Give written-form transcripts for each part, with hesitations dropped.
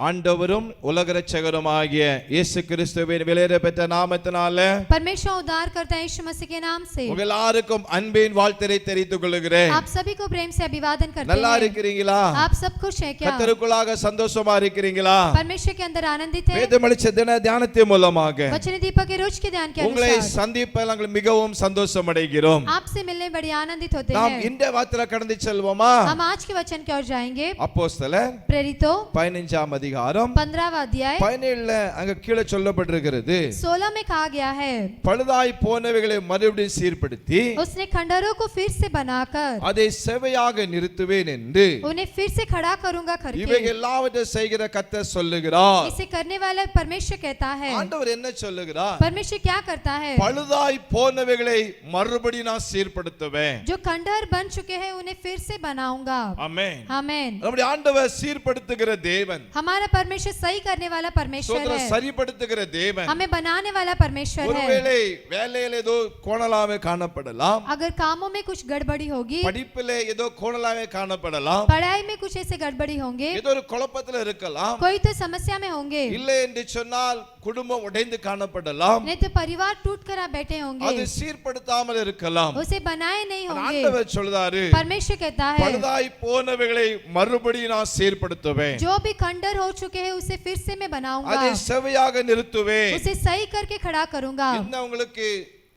ஆண்டவரும் உலக இரட்சகருமாகிய இயேசு கிறிஸ்துவின் விலையேற பெற்ற நாமத்தினாலே परमेश्वर उद्धार करता है यीशु मसीह के नाम से உங்கள் எல்லாருக்கும் அன்பின் வாழ்த்தை தெரிவித்துக் கொள்கிறேன். आप सभी को प्रेम से अभिवादन करते நல்லா हैं. இருக்கிறீங்களா? आप सब खुश हैं क्या? கர்த்தருக்குள்ளாக சந்தோஷமா இருக்கிறீங்களா? परमेश्वर के अंदर आनंदित हैं. வேதமளிச்ச தின தியானத்தின் மூலமாக वचन दीपक के रोज के ध्यान के உங்களை अनुसार சந்திப்பதில் நாங்கள் மிகவும் சந்தோஷம் அடைகிறோம். आपसे मिलने बड़ी आनंदित होते நாம் हैं. இந்த வார்த்தையில கடந்து செல்வோமா? हम आज के वचन की ओर जाएंगे. அப்போஸ்தலர் प्रेरितों 15ஆம் அதிகாரம் 15वां अध्याय 17ல அங்க கீழே சொல்லப்பட்டிருக்கிறது. 16 में कहा गया है, பழுதாய் போனவைகளை மறுபடியும் சீர்படுத்தி उसने खंडहरों को फिर से बनाकर அதை செவையாக நிறுத்துவேன் என்று उन्हें फिर से खड़ा करूंगा करके இவைகள் எல்லாவற்றையும் செய்கிற கர்த்தர் சொல்லுகிறார். इसे करने वाला परमेश्वर कहता है. ஆண்டவர் என்ன சொல்லுகிறார்? परमेश्वर क्या करता है? பழுதாய் போனவைகளை மறுபடியும் நான் சீர்படுத்துவேன். जो खंडहर बन चुके हैं उन्हें फिर से बनाऊंगा. ஆமென். आमेन. நம்முடைய ஆண்டவர் சீர்படுத்துகிற தேவன். हमारा परमेश्वर सही करने वाला परमेश्वर சோதர है. சரிபடுத்துகிற தேவன். हमें बनाने वाला परमेश्वर है. ஒருவேளை வேலையில ஏதோ கோணலாவே காணப்படலாம். अगर कामों में कुछ गड़बड़ी होगी, படிப்பிலே ஏதோ கோணலாவே காணப்படலாம். पढ़ाई में कुछ ऐसे गड़बड़ी होंगे, ஏதோ ஒரு குழப்பத்துல இருக்கலாம். कोई तो समस्या में होंगे, இல்லை என்று சொன்னால் குடும்பம் உடைந்து காணப்படலாம். नहीं तो परिवार टूट कर आप बैठे அது होंगे, சீர்படுத்தாமல் இருக்கலாம். उसे बनाए नहीं होंगे. ஆண்டவர் சொல்றாரு, परमेश्वर कहता है, பழுதாய் போனவைகளை மறுபடியும் நான் சீர்படுத்துவேன். जो भी खंडहर हो चुके हैं उसे फिर से मैं बनाऊंगा, அதை செவையாக நிறுத்துவேன். उसे सही करके खड़ा करूंगा. என்ன உங்களுக்கு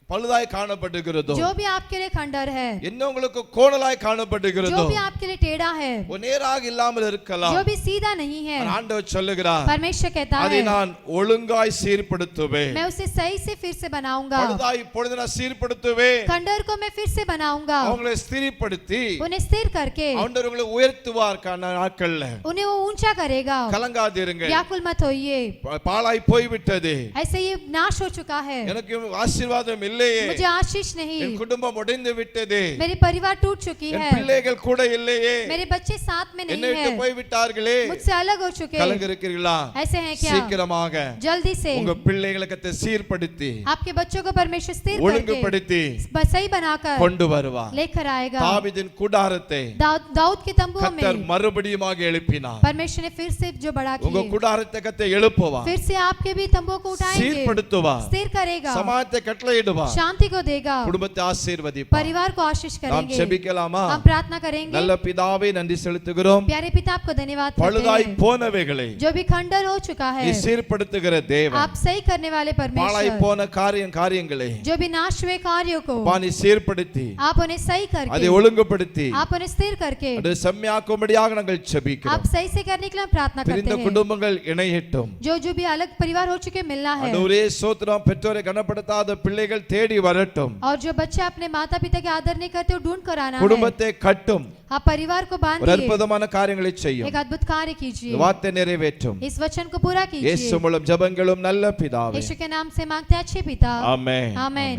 பழுதாய் காணப்படுகிறதோ, जो भी आपके लिए खंडहर है, என்ன உங்களுக்கு கோணலாய் जो காணப்படுகிறதோ, भी आपके लिए टेढ़ा है, நேராக இல்லாமல் இருக்கலாம். जो भी सीधा नहीं है, ஆண்டவர் சொல்லுகிறார், परमेश्वर कहता அதை है, நான் ஒழுங்காய் சீர்படுத்துவேன். मैं उसे सही से फिर से बनाऊंगा. பழுதாய் இப்பொழுது நான் சீர்படுத்துவேன். खंडहर को मैं फिर से बनाऊंगा, அவங்களை ஸ்திரப்படுத்தி उन्हें स्थिर करके ஆண்டவர் உங்களை உயர்த்துவார் நாட்கள்ல. उन्हें वो ऊंचा करेगा. கலங்காதீருங்க. व्याकुल मत होइए, பாழாய் போய்விட்டது, ऐसे ये नाश हो चुका है, எனக்கு ஆசீர்வாதம் இல்லையே, मुझे आशीष नहीं, என் குடும்பம் உடைந்து விட்டது, मेरी परिवार टूट चुकी என் है, பிள்ளைகள் கூட இல்லையே, मेरे बच्चे साथ में என்னை नहीं விட்டு है, போய்விட்டார்களே, मुझसे अलग हो चुके. கலங்க இருக்கிறீங்களா? ऐसे हैं क्या? சீக்கிரமாக जल्दी से உங்க பிள்ளைகளுக்கு சீர்படுத்தி आपके बच्चों को परमेश्वर स्थिर करके ஒழுங்குபடுத்தி सही बनाकर கொண்டு வருவார். लेकर आएगा. தாவீதின் கூடாரத்தை दाऊद के तंबू கர்த்தர் में மறுபடியுமாக எழுப்பினார். परमेश्वर ने फिर से जो बड़ा உங்க किए, கூடாரத்தை கர்த்தர் எழுப்புவார், फिर से आपके भी तंबू को उठाएंगे, சீர்படுத்துவார், स्थिर करेगा, சமாதானத்தை கட்டளையிடுவார், शांति को देगा, குடும்பத்தை ஆசீர்வதிப்பார். परिवार को आशीष நாம் करेंगे. ஜெபிக்கலாமா? हम प्रार्थना करेंगे. நல்ல பிதாவே நன்றி செலுத்துகிறோம். प्यारे पिता आपको धन्यवाद करते பழுதாய் हैं. போனவைகளை जो भी खंडहर हो चुका है, நீ சீர்படுத்துகிற தேவன். आप सही करने वाले பாழாய் परमेश्वर, போன காரியங்களை जो भी नाश हुए कार्यों को பாணி சீர்படுத்தி आप उन्हें सही அதை करके, ஒழுங்குபடுத்தி आप उन्हें स्थिर करके அதை செம்மையாக்கும்படியாக நாங்கள் आप ஜெபிக்கிறோம். सही से करने के लिए हम प्रार्थना பிரிந்த करते हैं. குடும்பங்கள் இணையட்டும். जो भी अलग परिवार हो चुके मिलना है, ஆண்டவரே ஸ்தோத்திரம். பெற்றோரை கனப்படுத்தாத பிள்ளைகள் தேடி வரட்டும். और जो बच्चे अपने माता पिता के आदर नहीं करते वो ढूंढ कर आना है. குடும்பத்தை கட்டும். आप परिवार को ஒரு बांधिए, அற்புதமான காரியங்களை செய்யும். एक अद्भुत कार्य कीजिए, வார்த்தை நிறைவேற்றும். इस वचन को पूरा இயேசு कीजिए. மூலம் ஜெபங்களும் நல்ல பிதாவே. यीशु के नाम से मांगते हैं अच्छे पिता. ஆமென். आमेन.